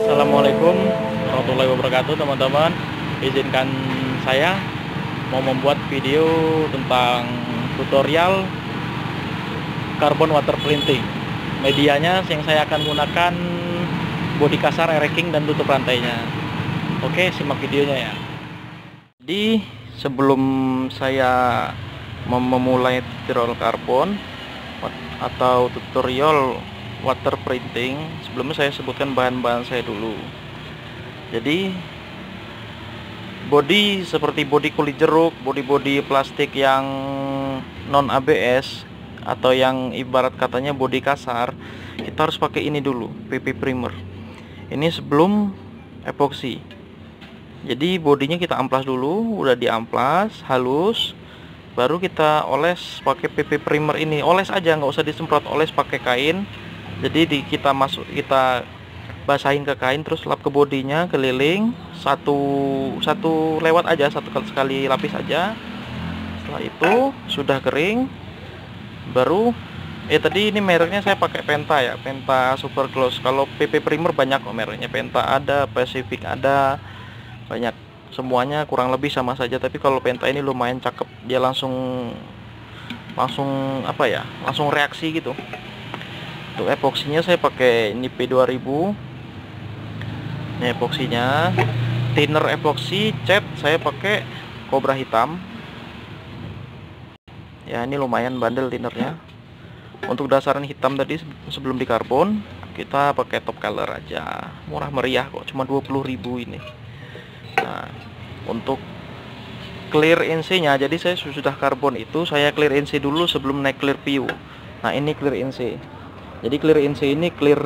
Assalamualaikum warahmatullahi wabarakatuh teman-teman. Izinkan saya mau membuat video tentang tutorial carbon water printing. Medianya yang saya akan gunakan bodi kasar, racking, dan tutup rantainya. Oke, simak videonya ya. Jadi sebelum saya memulai tutorial karbon atau tutorial water printing, sebelumnya saya sebutkan bahan-bahan saya dulu. Jadi bodi seperti bodi kulit jeruk, bodi plastik yang non ABS atau yang ibarat katanya bodi kasar, kita harus pakai ini dulu, PP primer. Ini sebelum epoksi. Jadi bodinya kita amplas dulu, udah diamplas halus, baru kita oles pakai PP primer ini. Oles aja, nggak usah disemprot, oles pakai kain. Jadi kita basahin ke kain, terus lap ke bodinya keliling satu lewat aja, satu sekali lapis aja. Setelah itu sudah kering, baru tadi ini mereknya saya pakai Penta ya, Penta Super Gloss. Kalau PP primer banyak kok mereknya, Penta ada, Pacific ada, banyak, semuanya kurang lebih sama saja. Tapi kalau Penta ini lumayan cakep, dia langsung apa ya, langsung reaksi gitu. Untuk epoksinya saya pakai ini P2000. Ini epoksinya. Thinner epoksi cat saya pakai Cobra hitam. Ya, ini lumayan bandel thinnernya. Untuk dasaran hitam tadi sebelum dikarbon, kita pakai top color aja. Murah meriah kok, cuma 20.000 ini. Nah, untuk clear NC-nya, jadi saya sudah karbon itu saya clear NC dulu sebelum naik clear PU. Nah, ini clear NC. Jadi clear NC ini clear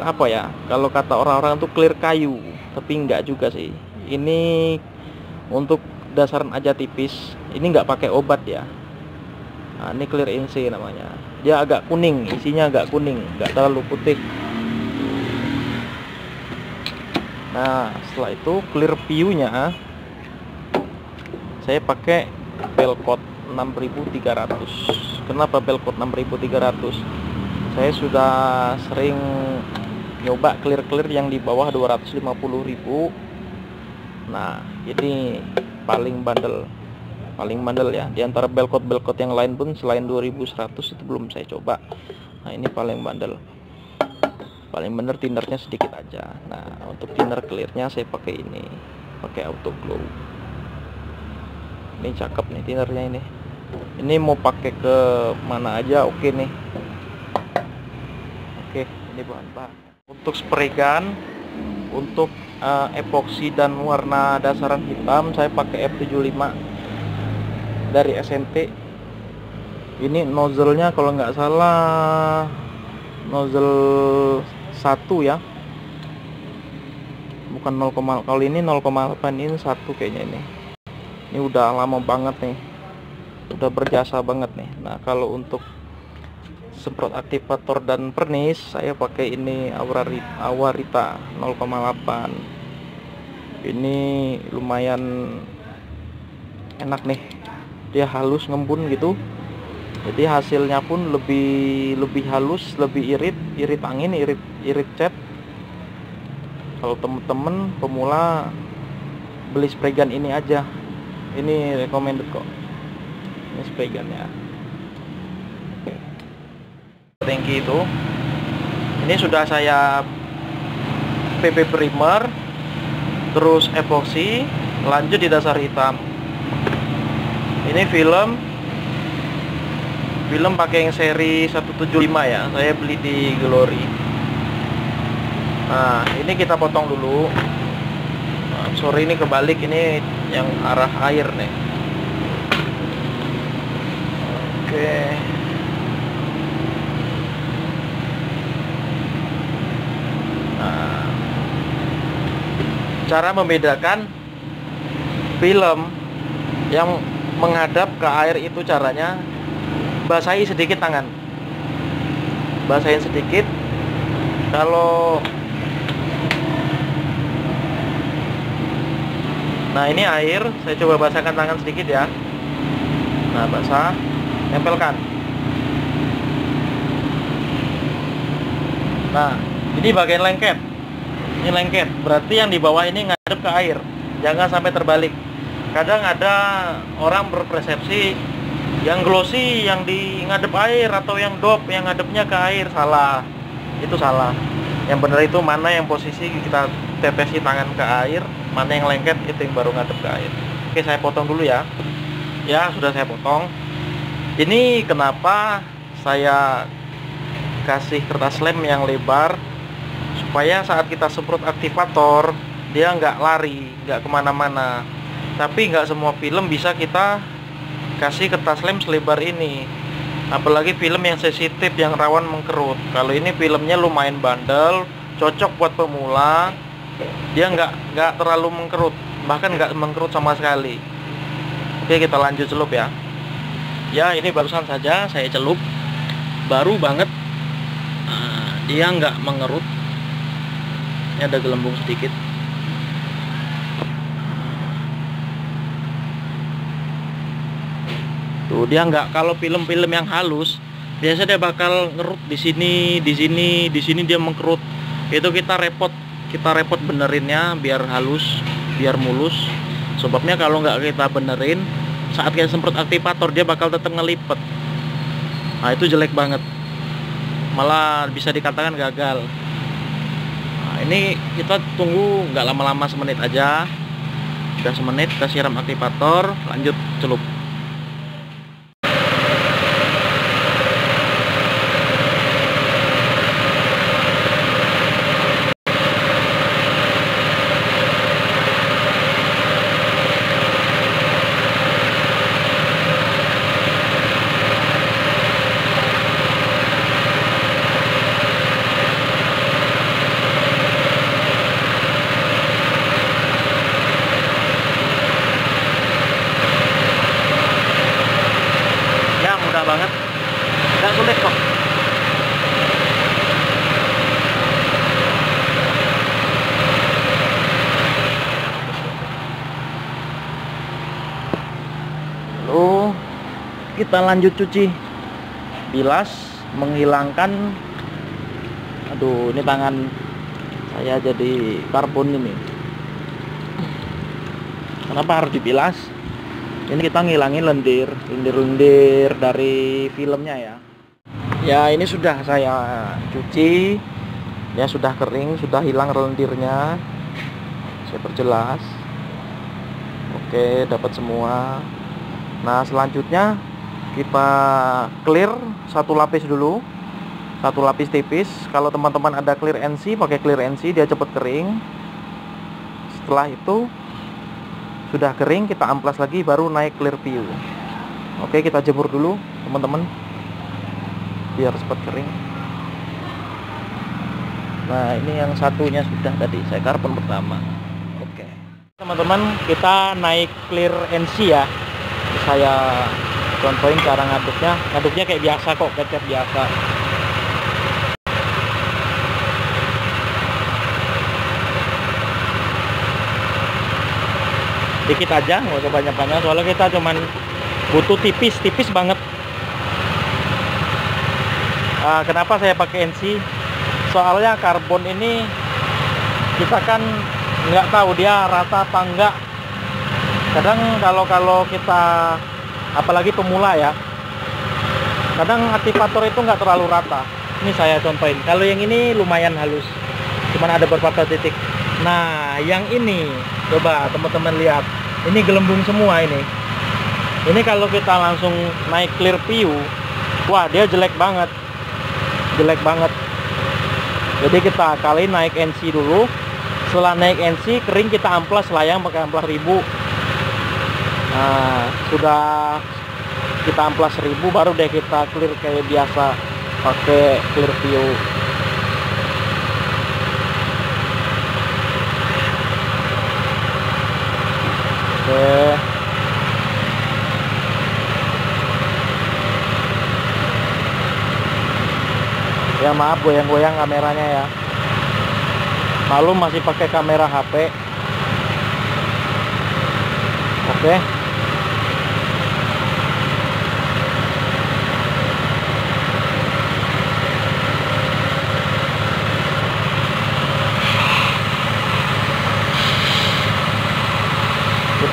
apa ya? Kalau kata orang-orang tuh clear kayu, tapi enggak juga sih. Ini untuk dasaran aja tipis. Ini enggak pakai obat ya. Nah, ini clear NC namanya. Dia agak kuning, isinya agak kuning, enggak terlalu putih. Nah, setelah itu clear PU-nya saya pakai Belcoat 6300. Kenapa Belcoat 6300? Saya sudah sering nyoba clear yang di bawah 250.000. Nah, ini paling bandel ya. Di antara Belcoat yang lain pun selain 2100 itu belum saya coba. Nah, ini paling bandel. Paling bener thinnernya sedikit aja. Nah, untuk thinner clearnya saya pakai ini, pakai Auto Glow. Ini cakep nih thinnernya ini. Ini mau pakai ke mana aja oke nih. Oke, ini bahan-bahan. Untuk spray gun, untuk epoksi dan warna dasaran hitam saya pakai F75 dari SNT. Ini nozzle-nya kalau nggak salah nozzle 1 ya, bukan 0, kalau ini 0,8, ini 1 kayaknya ini. Ini udah lama banget nih, udah berjasa banget nih. Nah, kalau untuk semprot aktivator dan pernis saya pakai ini Awarita 0,8. Ini lumayan enak nih, dia halus ngembun gitu. Jadi hasilnya pun lebih halus, lebih irit angin, irit cat. Kalau temen-temen pemula beli spray gun ini aja, ini recommended kok. Ini spray gunnya. Tangki itu ini sudah saya PP primer, terus epoksi, lanjut di dasar hitam. Ini film pakai yang seri 175 ya, saya beli di Glory. Nah, ini kita potong dulu. Nah, sorry ini kebalik, ini yang arah air nih. Oke. Cara membedakan film yang menghadap ke air itu caranya basahi sedikit tangan, basahin sedikit. Kalau nah ini air, saya coba basahkan tangan sedikit ya. Nah, basah, tempelkan. Nah, ini bagian lengket. Ini lengket, berarti yang di bawah ini ngadep ke air. Jangan sampai terbalik. Kadang ada orang berpersepsi yang glossy yang di ngadep air atau yang dop yang ngadepnya ke air. Salah. Itu salah. Yang benar itu mana yang posisi kita tetesi tangan ke air, mana yang lengket itu yang baru ngadep ke air. Oke, saya potong dulu ya. Ya, sudah saya potong. Ini kenapa saya kasih kertas lem yang lebar, supaya saat kita semprot aktivator dia nggak lari, nggak kemana-mana. Tapi nggak semua film bisa kita kasih kertas lem selebar ini, apalagi film yang sensitif, yang rawan mengkerut. Kalau ini filmnya lumayan bandel, cocok buat pemula. Dia nggak terlalu mengkerut, bahkan nggak mengkerut sama sekali. Oke, kita lanjut celup ya. Ya, ini barusan saja saya celup, baru banget. Dia nggak mengerut. Ini ada gelembung sedikit. Tuh, dia nggak, kalau film-film yang halus biasanya dia bakal ngerut di sini, di sini, di sini dia mengkerut. Itu kita repot benerinnya biar halus, biar mulus. Sebabnya kalau nggak kita benerin, saat kita semprot aktivator dia bakal tetap ngelipet. Nah, itu jelek banget. Malah bisa dikatakan gagal. Nah, ini kita tunggu nggak lama-lama, semenit aja. Udah semenit, kita siram aktivator, lanjut celup. Banget, nggak sulit kok. Lalu kita lanjut cuci, bilas, menghilangkan. Aduh, ini tangan saya jadi karbon ini. Kenapa harus dibilas? Ini kita ngilangin lendir dari filmnya ya. Ya, ini sudah saya cuci. Ya, sudah kering, sudah hilang lendirnya. Saya perjelas. Oke, dapat semua. Nah, selanjutnya kita clear satu lapis dulu. Satu lapis tipis. Kalau teman-teman ada clear NC, pakai clear NC, dia cepat kering. Setelah itu sudah kering, kita amplas lagi, baru naik clear view. Oke, kita jemur dulu teman-teman biar cepat kering. Nah, ini yang satunya sudah tadi saya karbon pertama. Oke teman-teman, kita naik clear NC ya. Saya contohin cara ngaduknya kayak biasa kok, kecap biasa. Dikit aja, nggak usah banyak-banyak, soalnya kita cuman butuh tipis banget. Kenapa saya pakai NC? Soalnya karbon ini kita kan nggak tahu dia rata apa enggak. Kadang kalau kita, apalagi pemula ya, kadang aktivator itu nggak terlalu rata. Ini saya contohin. Kalau yang ini lumayan halus, cuman ada beberapa titik. Nah, yang ini coba teman-teman lihat, ini gelembung semua ini. Ini kalau kita langsung naik clear view, wah dia jelek banget. Jadi kita kali naik NC dulu. Setelah naik NC kering, kita amplas layang pakai amplas 1000. Nah, sudah kita amplas 1000, baru deh kita clear kayak biasa pakai clear view. Oke. Ya maaf goyang-goyang kameranya ya. Maklum masih pakai kamera HP. Oke.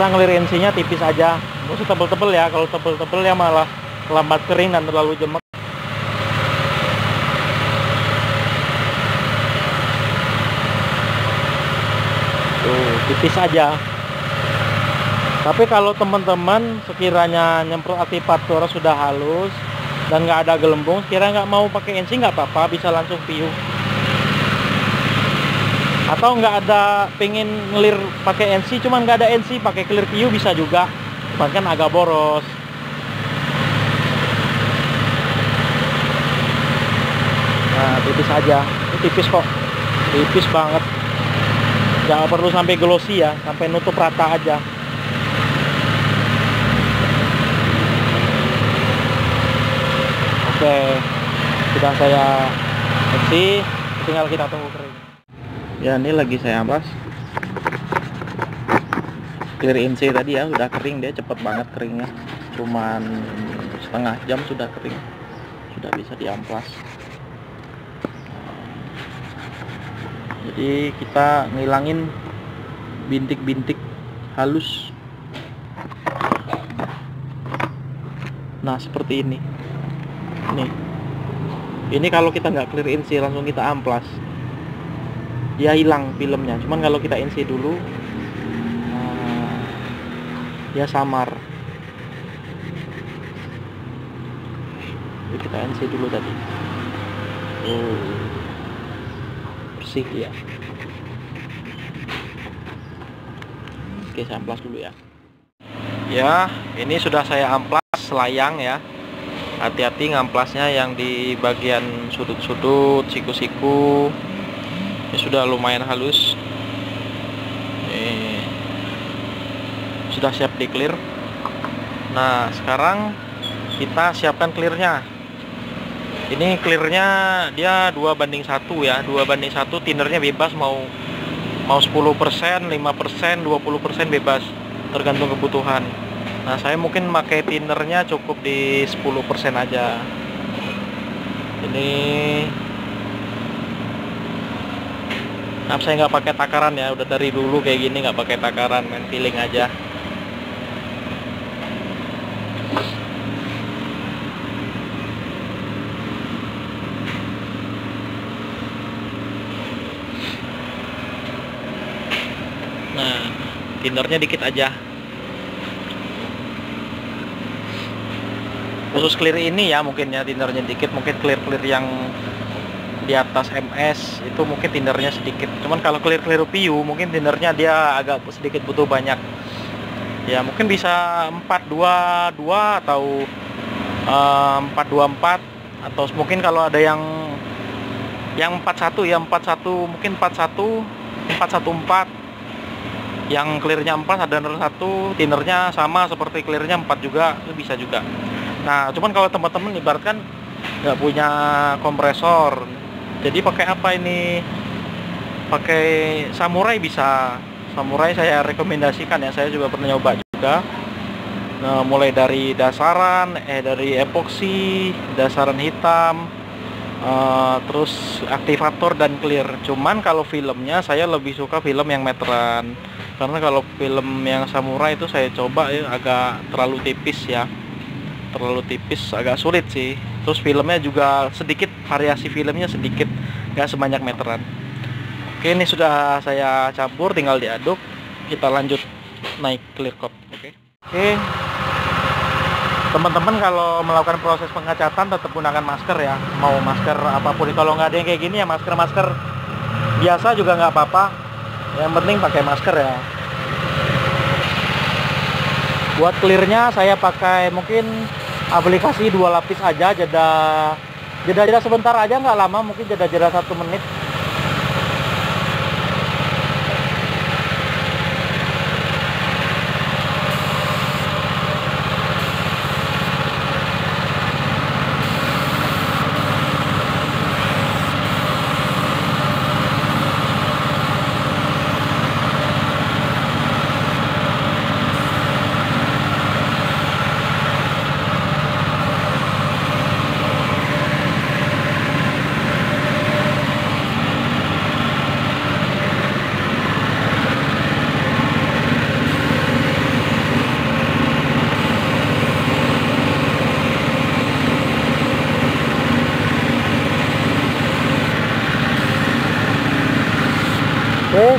kita ngelir-NC-nya tipis aja, nggak usah tebel-tebel ya. Kalau tebel-tebel ya malah lambat kering dan terlalu jemek. Tuh, tipis aja. Tapi kalau teman-teman sekiranya nyemprot aktivator sudah halus dan nggak ada gelembung, sekiranya nggak mau pakai NC nggak apa-apa, bisa langsung PU. Atau nggak ada pengen ngelir pakai NC, cuman nggak ada NC pakai clear PU bisa juga, cuman kan agak boros. Nah, tipis aja, ini tipis kok, tipis banget, nggak perlu sampai glossy ya, sampai nutup rata aja. Oke, sudah saya isi, tinggal kita tunggu kering. Ya, ini lagi saya amplas. Clear NC tadi ya, udah kering, dia cepet banget keringnya. Cuman setengah jam sudah kering. Sudah bisa diamplas. Jadi kita ngilangin bintik-bintik halus. Nah, seperti ini. Ini kalau kita nggak clear NC langsung kita amplas, dia hilang filmnya. Cuman kalau kita NC dulu, dia samar. Jadi kita NC dulu tadi. Bersih ya. Oke, saya amplas dulu ya. Ya, ini sudah saya amplas layang ya. Hati-hati ngamplasnya yang di bagian sudut-sudut, siku-siku. Ini sudah lumayan halus. Ini sudah siap di clear. Nah, sekarang kita siapkan clearnya. Ini clearnya dia 2:1 ya, 2:1. Tinernya bebas, mau 10%, 5%, 20% bebas, tergantung kebutuhan. Nah, saya mungkin pakai tinernya cukup di 10% aja. Ini saya nggak pakai takaran ya, udah dari dulu kayak gini, nggak pakai takaran, main feeling aja. Nah, tinernya dikit aja. Khusus clear ini ya, mungkin ya tinernya dikit, mungkin clear yang di atas MS itu mungkin tinernya sedikit. Cuman kalau clear PU mungkin tinernya dia agak sedikit butuh banyak. Ya mungkin bisa 422 atau 424, atau mungkin kalau ada yang 41 ya 41, mungkin 414. Yang clearnya 4 ada 1, tinernya sama seperti clearnya 4 juga, itu bisa juga. Nah, cuman kalau teman-teman ibaratkan nggak punya kompresor, jadi pakai apa ini? Pakai Samurai bisa. Samurai saya rekomendasikan ya, saya juga pernah nyoba juga. Nah, mulai dari dari epoksi, dasaran hitam, terus aktivator dan clear. Cuman kalau filmnya saya lebih suka film yang meteran, karena kalau film yang Samurai itu saya coba ya agak terlalu tipis ya. Terlalu tipis, agak sulit sih. Terus filmnya juga sedikit, variasi filmnya sedikit, nggak sebanyak meteran. Oke, ini sudah saya campur, tinggal diaduk. Kita lanjut naik clear coat. Oke, teman-teman kalau melakukan proses pengecatan tetap gunakan masker ya, mau masker apapun. Kalau nggak ada yang kayak gini ya masker biasa juga nggak apa-apa, yang penting pakai masker ya. Buat clearnya saya pakai mungkin aplikasi 2 lapis aja, jeda sebentar aja, nggak lama, mungkin jeda 1 menit.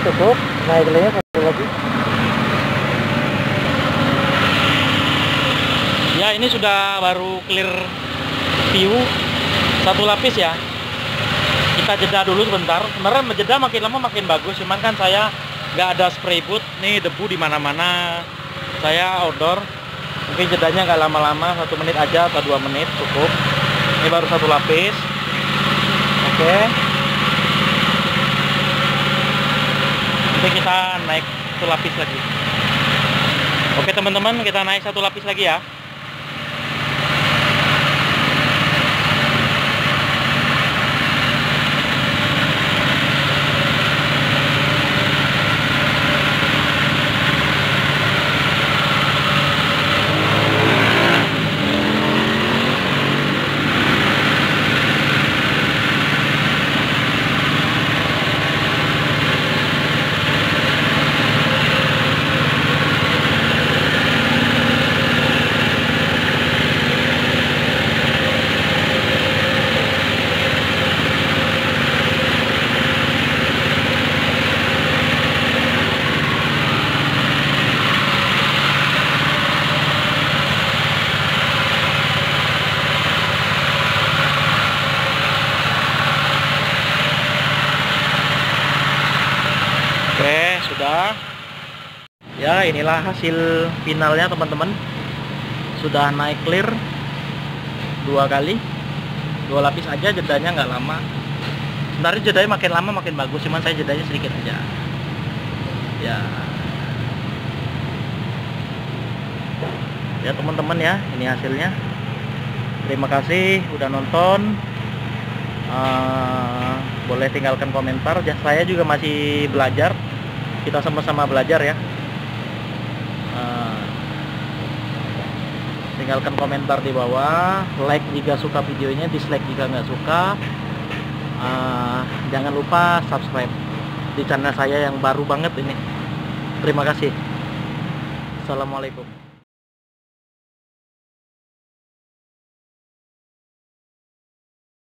cukup. Naik lagi satu lagi. Ya, ini sudah baru clear view satu lapis ya. Kita jeda dulu sebentar. Sebenarnya jeda makin lama makin bagus, cuman kan saya nggak ada spray boot. Nih debu di mana-mana. Saya outdoor. Mungkin jedanya nggak lama-lama, 1 menit aja atau 2 menit cukup. Ini baru satu lapis. Oke. Nanti kita naik satu lapis lagi. Oke teman-teman, kita naik satu lapis lagi ya. Oke, sudah. Ya, inilah hasil finalnya teman-teman. Sudah naik clear 2 kali. 2 lapis aja, jedanya nggak lama. Sebenarnya jedanya makin lama makin bagus, cuman saya jedanya sedikit aja. Ya. Ya teman-teman ya, ini hasilnya. Terima kasih udah nonton. Boleh tinggalkan komentar. Saya juga masih belajar. Kita sama-sama belajar ya. Tinggalkan komentar di bawah, like jika suka videonya, dislike jika nggak suka. Jangan lupa subscribe di channel saya yang baru banget ini. Terima kasih. Assalamualaikum.